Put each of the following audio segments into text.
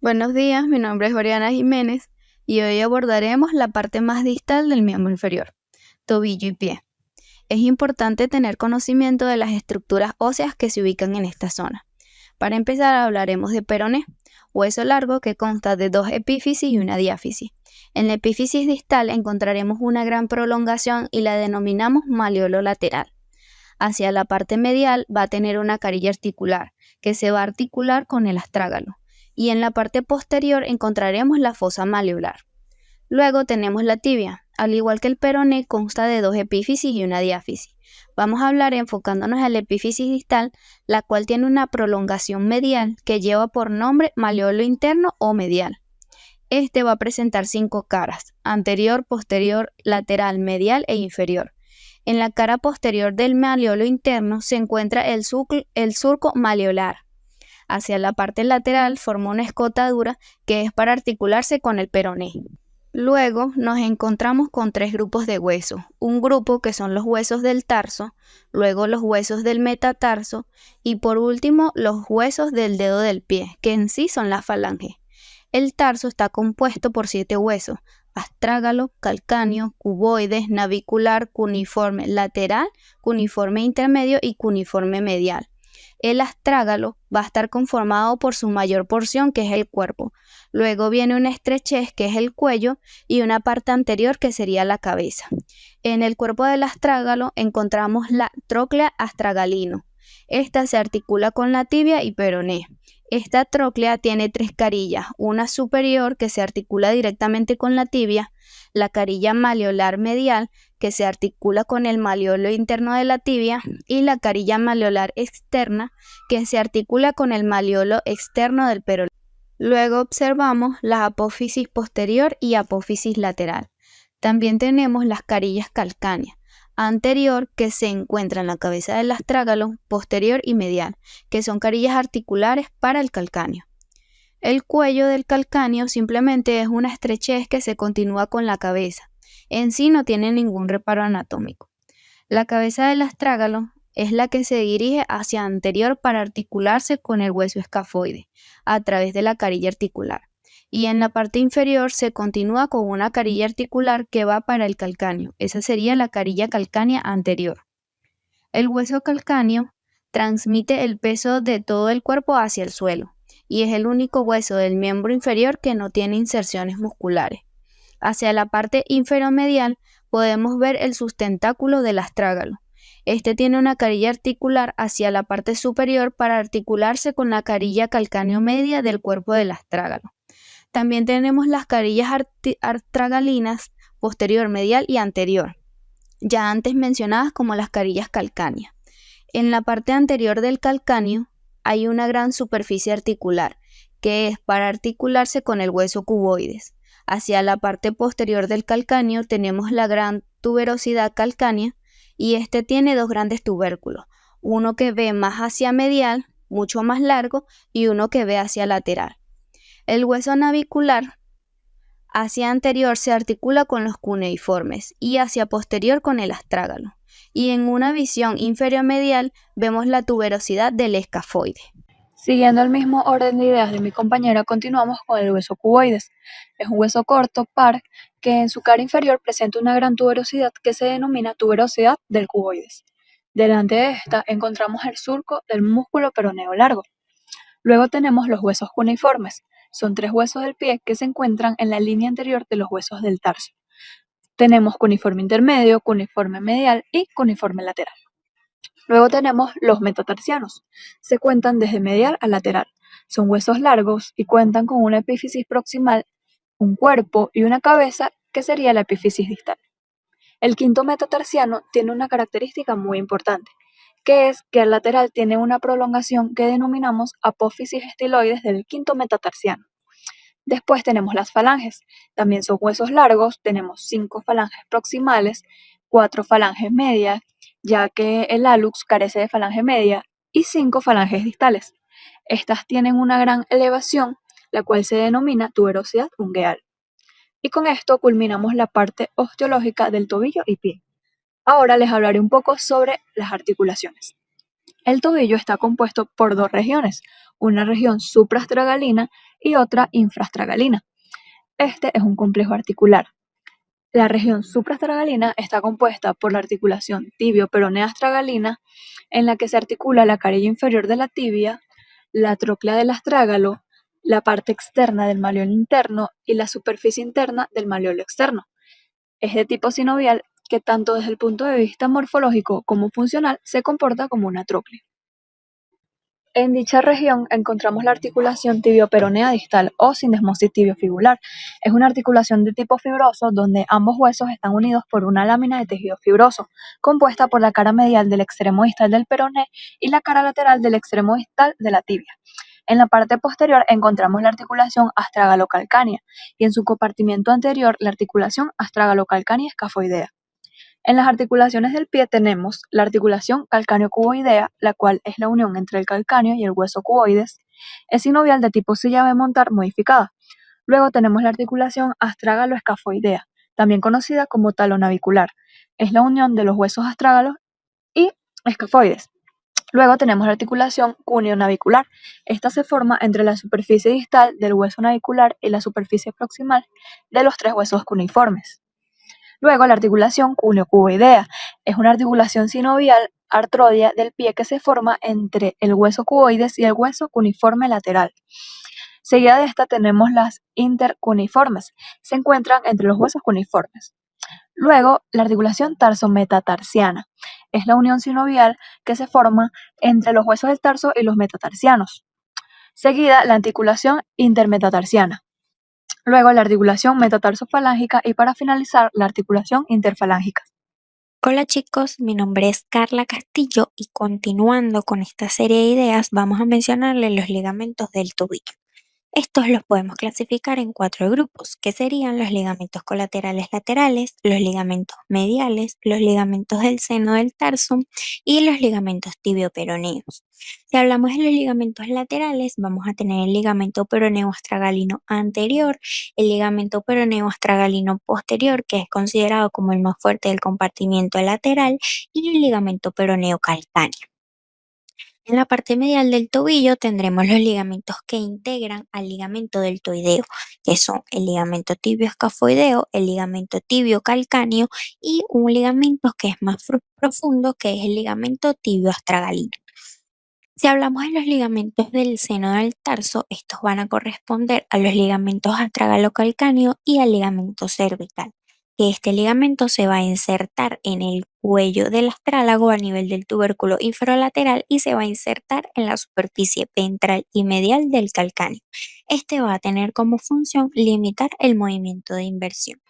Buenos días, mi nombre es Oriana Jiménez y hoy abordaremos la parte más distal del miembro inferior, tobillo y pie. Es importante tener conocimiento de las estructuras óseas que se ubican en esta zona. Para empezar hablaremos de peroné, hueso largo que consta de dos epífisis y una diáfisis. En la epífisis distal encontraremos una gran prolongación y la denominamos maleolo lateral. Hacia la parte medial va a tener una carilla articular, que se va a articular con el astrágalo, y en la parte posterior encontraremos la fosa maleolar. Luego tenemos la tibia. Al igual que el peroné, consta de dos epífisis y una diáfisis. Vamos a hablar enfocándonos en la epífisis distal, la cual tiene una prolongación medial que lleva por nombre maleolo interno o medial. Este va a presentar 5 caras: anterior, posterior, lateral, medial e inferior. En la cara posterior del maleolo interno se encuentra el surco maleolar. Hacia la parte lateral forma una escotadura que es para articularse con el peroné. Luego nos encontramos con 3 grupos de huesos. Un grupo que son los huesos del tarso, luego los huesos del metatarso y por último los huesos del dedo del pie, que en sí son las falanges. El tarso está compuesto por 7 huesos: astrágalo, calcáneo, cuboides, navicular, cuneiforme lateral, cuneiforme intermedio y cuneiforme medial. El astrágalo va a estar conformado por su mayor porción, que es el cuerpo. Luego viene una estrechez, que es el cuello, y una parte anterior, que sería la cabeza. En el cuerpo del astrágalo encontramos la tróclea astragalino. Esta se articula con la tibia y peroné. Esta tróclea tiene 3 carillas, una superior que se articula directamente con la tibia, la carilla maleolar medial que se articula con el maleolo interno de la tibia y la carilla maleolar externa que se articula con el maleolo externo del peroné. Luego observamos la apófisis posterior y apófisis lateral. También tenemos las carillas calcáneas: anterior, que se encuentra en la cabeza del astrágalo, posterior y medial, que son carillas articulares para el calcáneo. El cuello del calcáneo simplemente es una estrechez que se continúa con la cabeza. En sí no tiene ningún reparo anatómico. La cabeza del astrágalo es la que se dirige hacia anterior para articularse con el hueso escafoide a través de la carilla articular. Y en la parte inferior se continúa con una carilla articular que va para el calcáneo. Esa sería la carilla calcánea anterior. El hueso calcáneo transmite el peso de todo el cuerpo hacia el suelo y es el único hueso del miembro inferior que no tiene inserciones musculares. Hacia la parte inferomedial podemos ver el sustentáculo del astrágalo. Este tiene una carilla articular hacia la parte superior para articularse con la carilla calcáneo media del cuerpo del astrágalo. También tenemos las carillas astragalinas posterior, medial y anterior, ya antes mencionadas como las carillas calcáneas. En la parte anterior del calcáneo hay una gran superficie articular, que es para articularse con el hueso cuboides. Hacia la parte posterior del calcáneo tenemos la gran tuberosidad calcánea y este tiene 2 grandes tubérculos, uno que ve más hacia medial, mucho más largo, y uno que ve hacia lateral. El hueso navicular hacia anterior se articula con los cuneiformes y hacia posterior con el astrágalo. Y en una visión inferior-medial vemos la tuberosidad del escafoide. Siguiendo el mismo orden de ideas de mi compañera, continuamos con el hueso cuboides. Es un hueso corto, par, que en su cara inferior presenta una gran tuberosidad que se denomina tuberosidad del cuboides. Delante de esta encontramos el surco del músculo peroneo largo. Luego tenemos los huesos cuneiformes. Son 3 huesos del pie que se encuentran en la línea anterior de los huesos del tarso. Tenemos cuneiforme intermedio, cuneiforme medial y cuneiforme lateral. Luego tenemos los metatarsianos. Se cuentan desde medial a lateral. Son huesos largos y cuentan con una epífisis proximal, un cuerpo y una cabeza que sería la epífisis distal. El quinto metatarsiano tiene una característica muy importante, que es que al lateral tiene una prolongación que denominamos apófisis estiloides del quinto metatarsiano. Después tenemos las falanges. También son huesos largos, tenemos 5 falanges proximales, 4 falanges medias, ya que el hallux carece de falange media, y 5 falanges distales. Estas tienen una gran elevación, la cual se denomina tuberosidad ungueal. Y con esto culminamos la parte osteológica del tobillo y pie. Ahora les hablaré un poco sobre las articulaciones. El tobillo está compuesto por 2 regiones, una región supraastragalina y otra infrastragalina. Este es un complejo articular. La región suprastragalina está compuesta por la articulación tibio-peronea astragalina, en la que se articula la carilla inferior de la tibia, la tróclea del astrágalo, la parte externa del malleolo interno y la superficie interna del malleolo externo. Es de tipo sinovial que tanto desde el punto de vista morfológico como funcional se comporta como una tróclea. En dicha región encontramos la articulación tibio-peronea distal o sindesmosis tibiofibular. Es una articulación de tipo fibroso donde ambos huesos están unidos por una lámina de tejido fibroso, compuesta por la cara medial del extremo distal del peroné y la cara lateral del extremo distal de la tibia. En la parte posterior encontramos la articulación astragalocalcánea y en su compartimiento anterior la articulación astragalocalcánea escafoidea. En las articulaciones del pie tenemos la articulación calcáneo-cuboidea, la cual es la unión entre el calcáneo y el hueso cuboides. Es sinovial de tipo silla de montar modificada. Luego tenemos la articulación astrágalo-escafoidea, también conocida como talonavicular. Es la unión de los huesos astrágalos y escafoides. Luego tenemos la articulación cuneo-navicular. Esta se forma entre la superficie distal del hueso navicular y la superficie proximal de los tres huesos cuneiformes. Luego, la articulación cuneo-cuboidea es una articulación sinovial artrodia del pie que se forma entre el hueso cuboides y el hueso cuneiforme lateral. Seguida de esta tenemos las intercuneiformes, se encuentran entre los huesos cuneiformes. Luego, la articulación tarso-metatarsiana es la unión sinovial que se forma entre los huesos del tarso y los metatarsianos. Seguida, la articulación intermetatarsiana. Luego la articulación metatarsofalangica y para finalizar la articulación interfalángica. Hola chicos, mi nombre es Carla Castillo y continuando con esta serie de ideas vamos a mencionarles los ligamentos del tobillo. Estos los podemos clasificar en 4 grupos, que serían los ligamentos colaterales laterales, los ligamentos mediales, los ligamentos del seno del tarso y los ligamentos tibioperoneos. Si hablamos de los ligamentos laterales, vamos a tener el ligamento peroneo astragalino anterior, el ligamento peroneo astragalino posterior, que es considerado como el más fuerte del compartimiento lateral, y el ligamento peroneo calcáneo. En la parte medial del tobillo tendremos los ligamentos que integran al ligamento deltoideo, que son el ligamento tibio escafoideo, el ligamento tibio calcáneo y un ligamento que es más profundo, que es el ligamento tibio astragalino. Si hablamos de los ligamentos del seno del tarso, estos van a corresponder a los ligamentos astragalocalcáneo y al ligamento cervical, que este ligamento se va a insertar en el cuello del astrálago a nivel del tubérculo inferolateral y se va a insertar en la superficie ventral y medial del calcáneo. Este va a tener como función limitar el movimiento de inversión.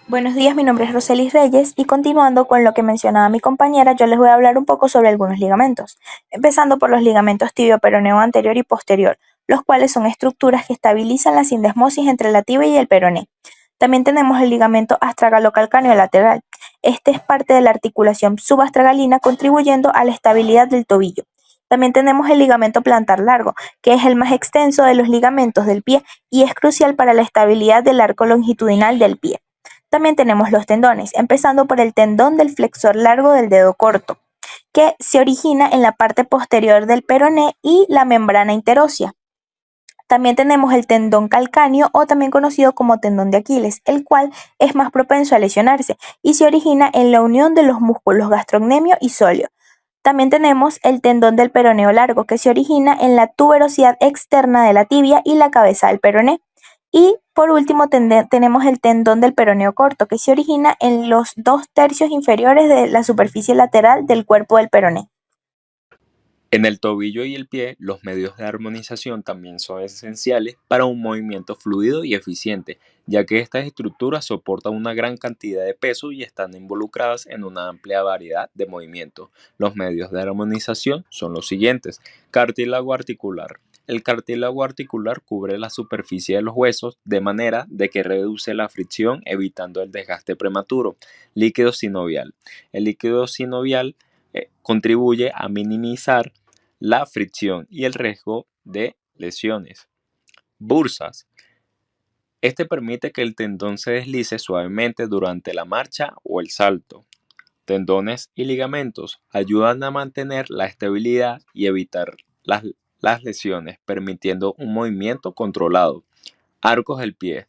Buenos días, mi nombre es Roselis Reyes y continuando con lo que mencionaba mi compañera, yo les voy a hablar un poco sobre algunos ligamentos, empezando por los ligamentos tibio-peroneo anterior y posterior, los cuales son estructuras que estabilizan la sindesmosis entre la tibia y el peroné. También tenemos el ligamento astragalocalcáneo lateral. Este es parte de la articulación subastragalina contribuyendo a la estabilidad del tobillo. También tenemos el ligamento plantar largo, que es el más extenso de los ligamentos del pie y es crucial para la estabilidad del arco longitudinal del pie. También tenemos los tendones, empezando por el tendón del flexor largo del dedo corto, que se origina en la parte posterior del peroné y la membrana interósea. También tenemos el tendón calcáneo o también conocido como tendón de Aquiles, el cual es más propenso a lesionarse y se origina en la unión de los músculos gastrocnemio y sóleo. También tenemos el tendón del peroneo largo, que se origina en la tuberosidad externa de la tibia y la cabeza del peroné. Y por último tenemos el tendón del peroneo corto, que se origina en los 2/3 inferiores de la superficie lateral del cuerpo del peroné. En el tobillo y el pie, los medios de armonización también son esenciales para un movimiento fluido y eficiente, ya que estas estructuras soportan una gran cantidad de peso y están involucradas en una amplia variedad de movimientos. Los medios de armonización son los siguientes: cartílago articular. El cartílago articular cubre la superficie de los huesos de manera de que reduce la fricción, evitando el desgaste prematuro. Líquido sinovial. El líquido sinovial contribuye a minimizar la fricción y el riesgo de lesiones. Bursas. Este permite que el tendón se deslice suavemente durante la marcha o el salto. Tendones y ligamentos ayudan a mantener la estabilidad y evitar las lesiones, permitiendo un movimiento controlado. Arcos del pie.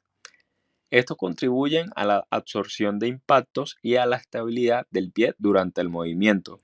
Estos contribuyen a la absorción de impactos y a la estabilidad del pie durante el movimiento.